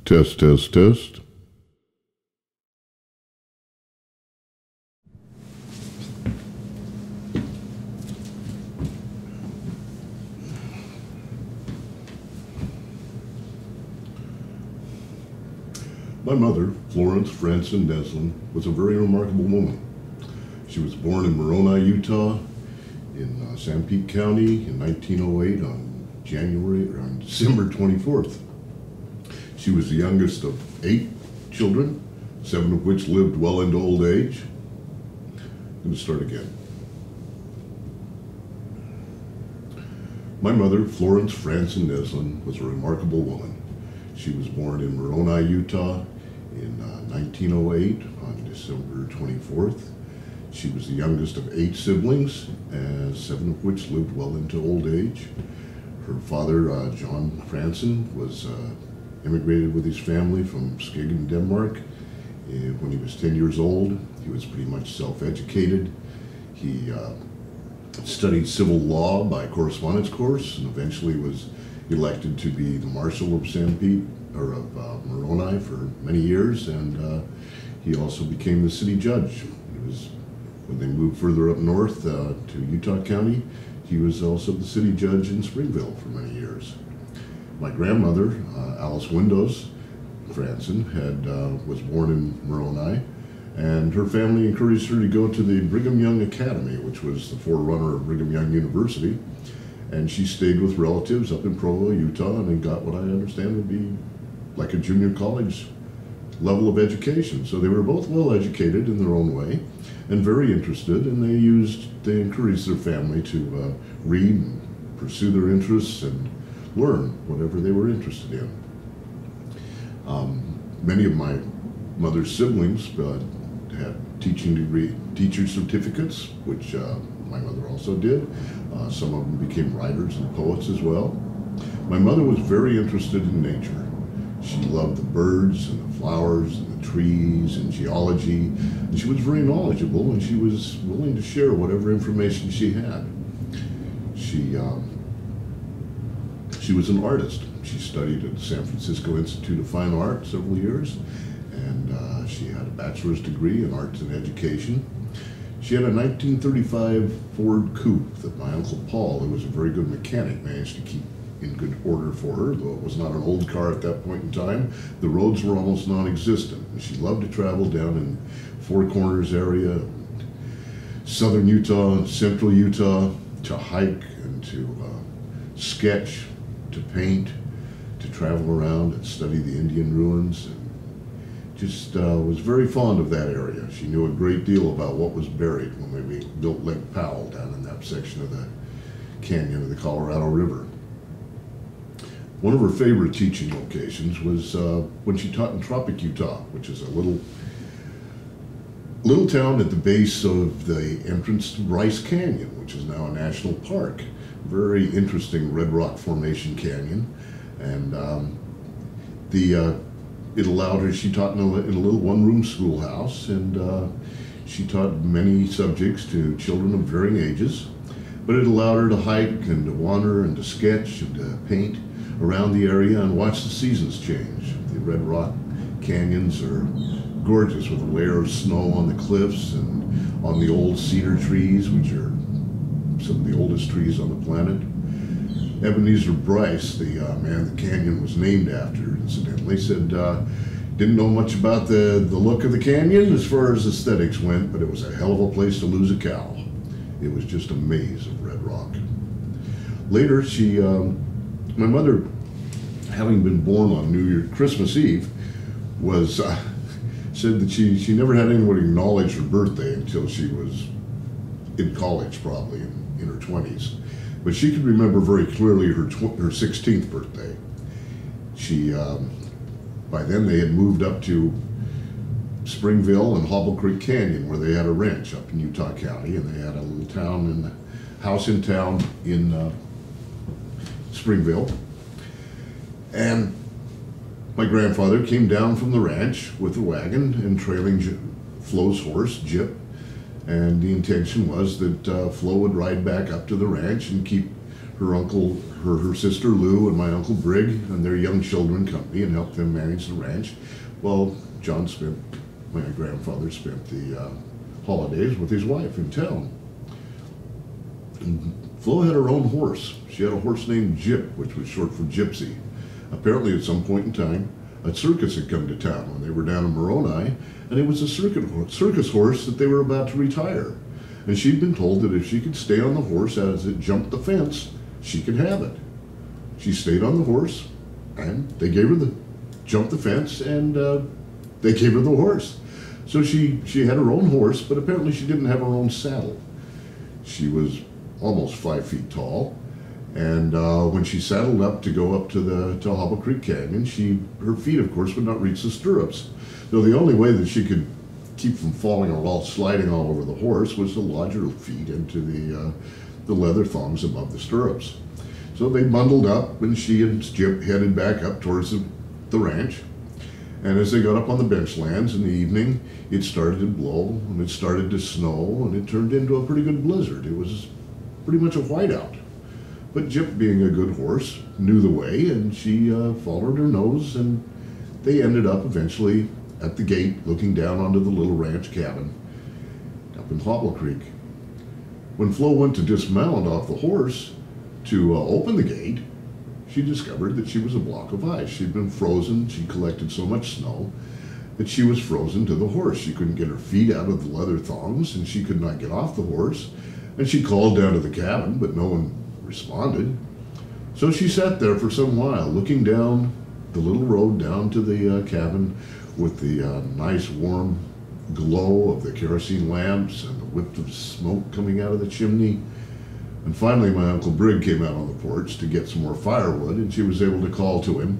Test, test, test. My mother, Florence Franson Neslin, was a very remarkable woman. She was born in Moroni, Utah, in Sanpete County in 1908 on December 24th. She was the youngest of 8 children, 7 of which lived well into old age. I'm going to start again. My mother, Florence Franson Neslin, was a remarkable woman. She was born in Moroni, Utah in 1908 on December 24th. She was the youngest of 8 siblings, 7 of which lived well into old age. Her father, John Franson, was immigrated with his family from Skagen, Denmark. When he was 10 years old, he was pretty much self-educated. He studied civil law by correspondence course and eventually was elected to be the Marshal of Sanpete, or of Moroni, for many years, and he also became the city judge. When they moved further up north to Utah County, he was also the city judge in Springville for many years. My grandmother, Alice Windows Franson, was born in Moroni, and her family encouraged her to go to the Brigham Young Academy, which was the forerunner of Brigham Young University, and she stayed with relatives up in Provo, Utah, and got what I understand would be like a junior college level of education. So they were both well educated in their own way and very interested, and they encouraged their family to read and pursue their interests and learn whatever they were interested in. Many of my mother's siblings had teacher certificates, which my mother also did. Some of them became writers and poets as well. My mother was very interested in nature. She loved the birds and the flowers and the trees and geology, and she was very knowledgeable, and she was willing to share whatever information she had. She was an artist. She studied at the San Francisco Institute of Fine Art several years, and she had a bachelor's degree in arts and education. She had a 1935 Ford Coupe that my Uncle Paul, who was a very good mechanic, managed to keep in good order for her, though it was not an old car at that point in time. The roads were almost non-existent, and she loved to travel down in Four Corners area, southern Utah, central Utah, to hike and to sketch, to paint, to travel around and study the Indian ruins, and just was very fond of that area. She knew a great deal about what was buried when we built Lake Powell down in that section of the canyon of the Colorado River. One of her favorite teaching locations was when she taught in Tropic, Utah, which is a little town at the base of the entrance to Bryce Canyon, which is now a national park. Very interesting red rock formation canyon, and it allowed her. She taught in a little one-room schoolhouse, and she taught many subjects to children of varying ages. But it allowed her to hike and to wander and to sketch and to paint around the area and watch the seasons change. The red rock canyons are gorgeous, with a layer of snow on the cliffs and on the old cedar trees, which are some of the oldest trees on the planet. Ebenezer Bryce, the man the canyon was named after, incidentally, said didn't know much about the look of the canyon as far as aesthetics went, but it was a hell of a place to lose a cow. It was just a maze of red rock. Later, my mother, having been born on Christmas Eve, said that she never had anyone acknowledge her birthday until she was in college, probably in her 20s. But she could remember very clearly her 16th birthday. By then they had moved up to Springville and Hobble Creek Canyon, where they had a ranch up in Utah County, and they had a little house in town in Springville. And my grandfather came down from the ranch with a wagon and trailing Flo's horse, Jip, and the intention was that Flo would ride back up to the ranch and keep her sister Lou and my Uncle Brig and their young children company and helped them manage the ranch. Well, my grandfather spent the holidays with his wife in town. And Flo had her own horse. She had a horse named Gyp, which was short for Gypsy. Apparently at some point in time, a circus had come to town when they were down in Moroni, and it was a circus horse that they were about to retire. And she'd been told that if she could stay on the horse as it jumped the fence, she could have it. She stayed on the horse, and they gave her jumped the fence, and they gave her the horse. So she had her own horse, but apparently she didn't have her own saddle. She was almost 5 feet tall, and when she saddled up to go up to Hobble Creek Canyon, her feet, of course, would not reach the stirrups. So the only way that she could keep from falling or sliding all over the horse was to lodge her feet into the leather thongs above the stirrups. So they bundled up, and she and Gyp headed back up towards the ranch. And as they got up on the benchlands in the evening, it started to blow, and it started to snow, and it turned into a pretty good blizzard. It was pretty much a whiteout. But Gyp, being a good horse, knew the way, and she followed her nose, and they ended up eventually at the gate looking down onto the little ranch cabin up in Hobble Creek. When Flo went to dismount off the horse to open the gate, she discovered that she was a block of ice. She'd been frozen. She collected so much snow that she was frozen to the horse. She couldn't get her feet out of the leather thongs, and she could not get off the horse. And she called down to the cabin, but no one responded. So she sat there for some while, looking down the little road down to the cabin with the nice warm glow of the kerosene lamps and the whiff of smoke coming out of the chimney. And finally my Uncle Brig came out on the porch to get some more firewood, and she was able to call to him,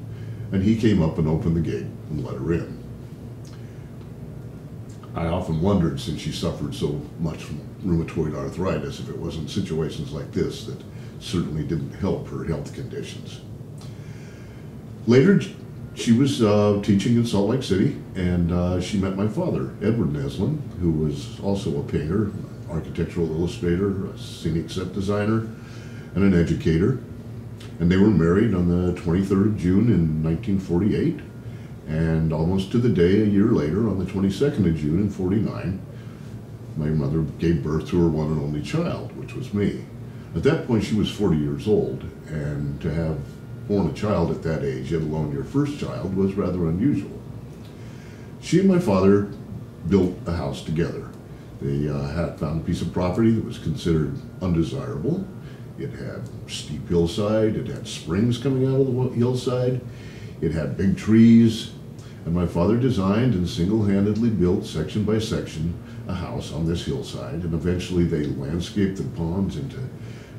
and he came up and opened the gate and let her in. I often wondered, since she suffered so much from rheumatoid arthritis, if it wasn't situations like this that certainly didn't help her health conditions. Later, she was teaching in Salt Lake City, and she met my father, Edward Neslin, who was also a painter, architectural illustrator, a scenic set designer, and an educator. And they were married on the 23rd of June in 1948, and almost to the day a year later, on the 22nd of June in 49, my mother gave birth to her one and only child, which was me. At that point, she was 40 years old, and to have born a child at that age, let alone your first child, was rather unusual. She and my father built a house together. They had found a piece of property that was considered undesirable. It had steep hillside, it had springs coming out of the hillside, it had big trees, and my father designed and single-handedly built, section by section, a house on this hillside, and eventually they landscaped the ponds into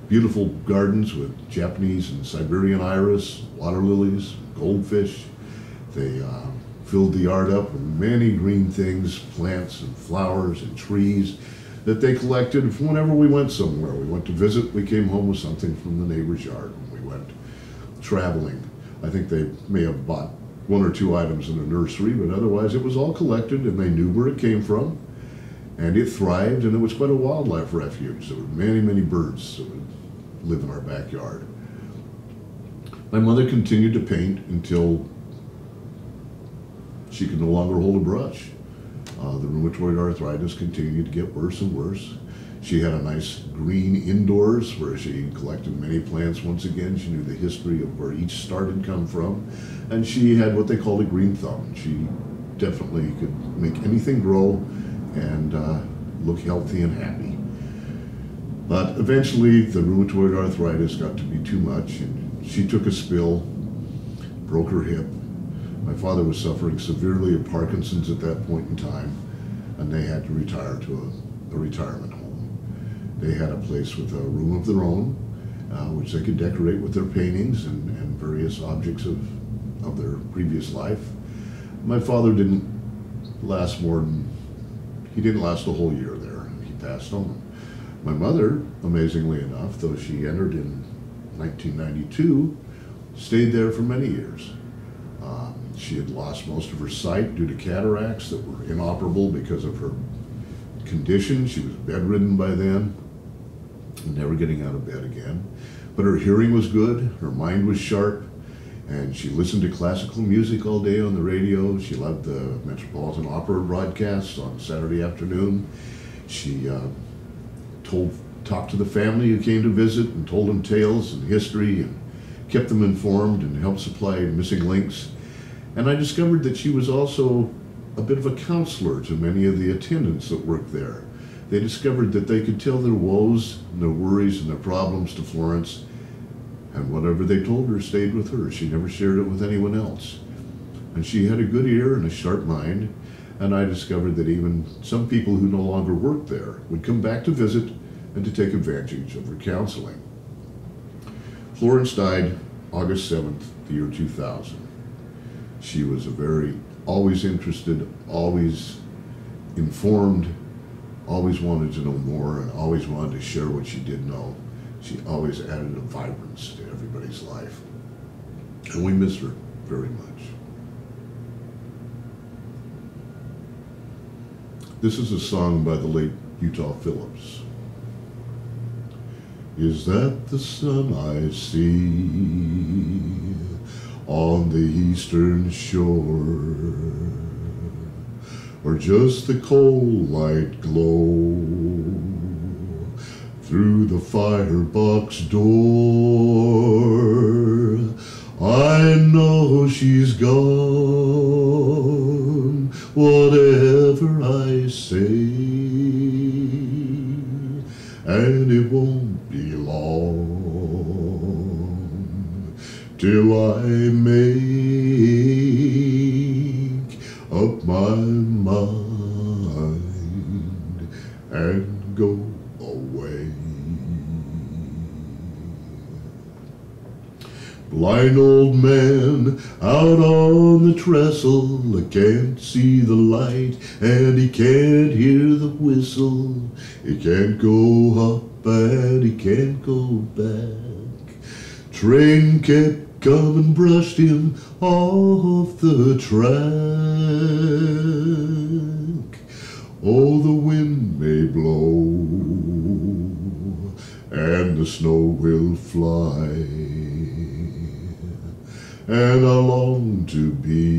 beautiful gardens with Japanese and Siberian iris, water lilies, goldfish. They filled the yard up with many green things, plants and flowers and trees that they collected whenever we went somewhere. We went to visit, we came home with something from the neighbor's yard. When we went traveling, I think they may have bought one or two items in a nursery, but otherwise it was all collected, and they knew where it came from, and it thrived, and it was quite a wildlife refuge. There were many, many birds that would live in our backyard. My mother continued to paint until she could no longer hold a brush. The rheumatoid arthritis continued to get worse and worse. She had a nice green indoors where she collected many plants once again. She knew the history of where each start had come from, and she had what they called a green thumb. She definitely could make anything grow and look healthy and happy. But eventually the rheumatoid arthritis got to be too much, and she took a spill, broke her hip. My father was suffering severely of Parkinson's at that point in time, and they had to retire to a retirement home. They had a place with a room of their own, which they could decorate with their paintings and various objects of their previous life. My father didn't last he didn't last a whole year there. He passed on. My mother, amazingly enough, though she entered in 1992, stayed there for many years. She had lost most of her sight due to cataracts that were inoperable because of her condition. She was bedridden by then, never getting out of bed again. But her hearing was good, her mind was sharp, and she listened to classical music all day on the radio. She loved the Metropolitan Opera broadcasts on Saturday afternoon. She talked to the family who came to visit and told them tales and history and kept them informed and helped supply missing links. And I discovered that she was also a bit of a counselor to many of the attendants that worked there. They discovered that they could tell their woes and their worries and their problems to Florence, and whatever they told her stayed with her. She never shared it with anyone else. And she had a good ear and a sharp mind, and I discovered that even some people who no longer worked there would come back to visit and to take advantage of her counseling. Florence died August 7th, the year 2000. She was a very always interested, always informed, always wanted to know more, and always wanted to share what she did know. She always added a vibrance to everybody's life. And we miss her very much. This is a song by the late Utah Phillips. Is that the sun I see on the eastern shore, or just the cold light glow through the firebox door? I know she's gone, whatever I say, and it won't be long till I make up my mind and go away. Blind old man out on the trestle, can't see the light and he can't hear the whistle. He can't go up and he can't go back. Train kept coming, brushed him off the track. Oh, the wind may blow and the snow will fly, and I long to be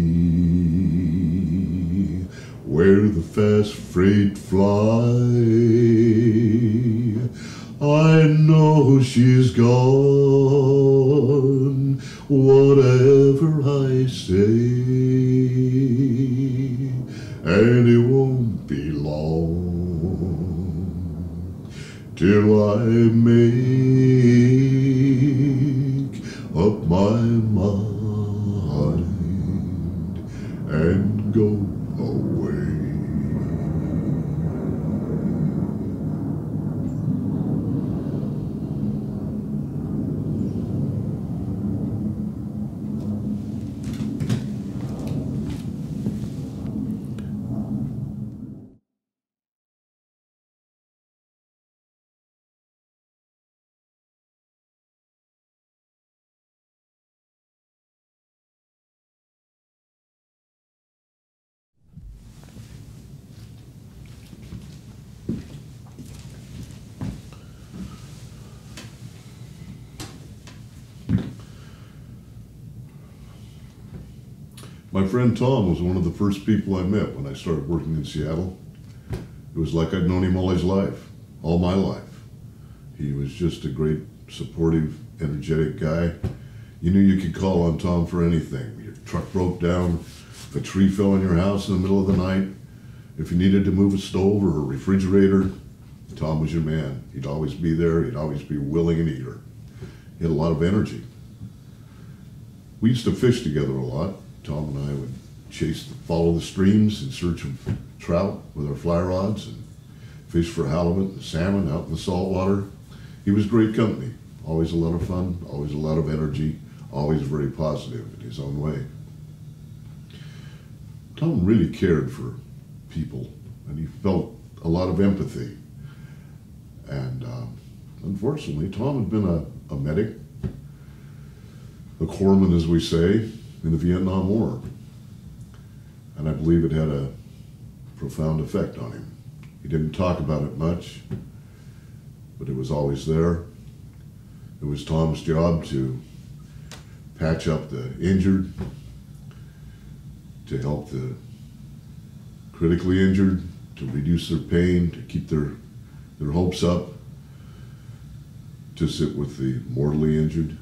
where the fast freight fly. I know she's gone, whatever I say, and it won't be long till I make up my mind and go away. My friend Tom was one of the first people I met when I started working in Seattle. It was like I'd known him all his life, all my life. He was just a great, supportive, energetic guy. You knew you could call on Tom for anything. Your truck broke down, if a tree fell in your house in the middle of the night, if you needed to move a stove or a refrigerator, Tom was your man. He'd always be there. He'd always be willing and eager. He had a lot of energy. We used to fish together a lot. Tom and I would follow the streams in search of trout with our fly rods and fish for halibut and salmon out in the salt water. He was great company, always a lot of fun, always a lot of energy, always very positive in his own way. Tom really cared for people and he felt a lot of empathy. And unfortunately, Tom had been a medic, a corpsman as we say, in the Vietnam War. And I believe it had a profound effect on him. He didn't talk about it much, but it was always there. It was Tom's job to patch up the injured, to help the critically injured, to reduce their pain, to keep their hopes up, to sit with the mortally injured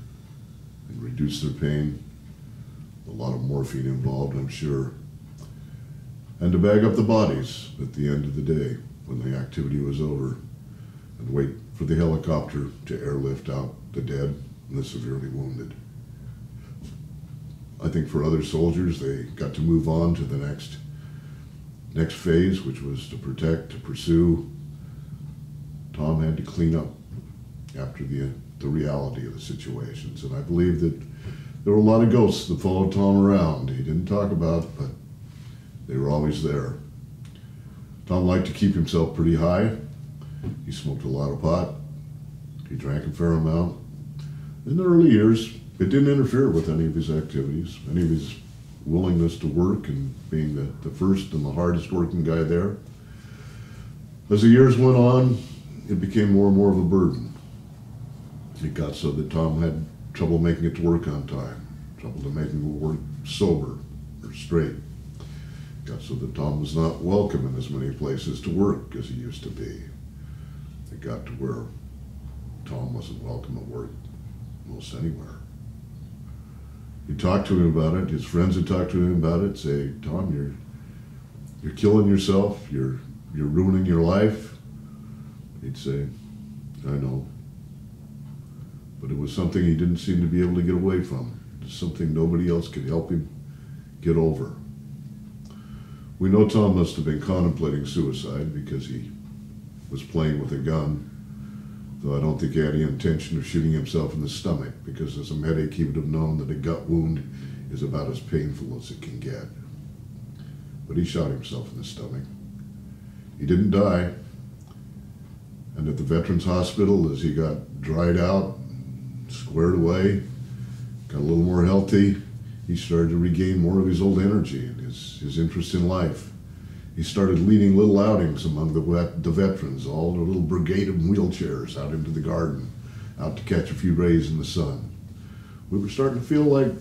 and reduce their pain. A lot of morphine involved, I'm sure. And to bag up the bodies at the end of the day when the activity was over and wait for the helicopter to airlift out the dead and the severely wounded. I think for other soldiers, they got to move on to the next phase, which was to protect, to pursue. Tom had to clean up after the reality of the situations. And I believe that there were a lot of ghosts that followed Tom around. He didn't talk about, but they were always there. Tom liked to keep himself pretty high. He smoked a lot of pot. He drank a fair amount. In the early years, it didn't interfere with any of his activities, any of his willingness to work and being the first and the hardest working guy there. As the years went on, it became more and more of a burden. It got so that Tom had trouble making it to work on time, trouble to making it work sober or straight. It got so that Tom was not welcome in as many places to work as he used to be. It got to where Tom wasn't welcome at work most anywhere. You talked to him about it, his friends would talk to him about it, say, Tom, you're killing yourself, you're ruining your life. He'd say, I know. But it was something he didn't seem to be able to get away from. It's something nobody else could help him get over. We know Tom must have been contemplating suicide because he was playing with a gun, though I don't think he had any intention of shooting himself in the stomach, because as a medic he would have known that a gut wound is about as painful as it can get. But he shot himself in the stomach. He didn't die. And at the Veterans Hospital, as he got dried out, squared away, got a little more healthy, he started to regain more of his old energy and his interest in life. He started leading little outings among the veterans, all in a little brigade of wheelchairs out into the garden, out to catch a few rays in the sun. We were starting to feel like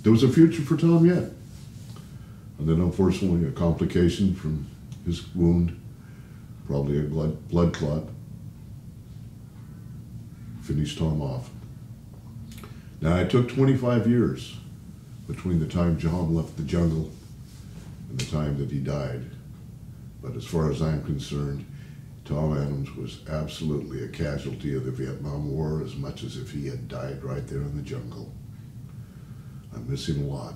there was a future for Tom yet. And then unfortunately a complication from his wound, probably a blood clot, finished Tom off. Now it took 25 years between the time John left the jungle and the time that he died. But as far as I'm concerned, Tom Adams was absolutely a casualty of the Vietnam War as much as if he had died right there in the jungle. I miss him a lot.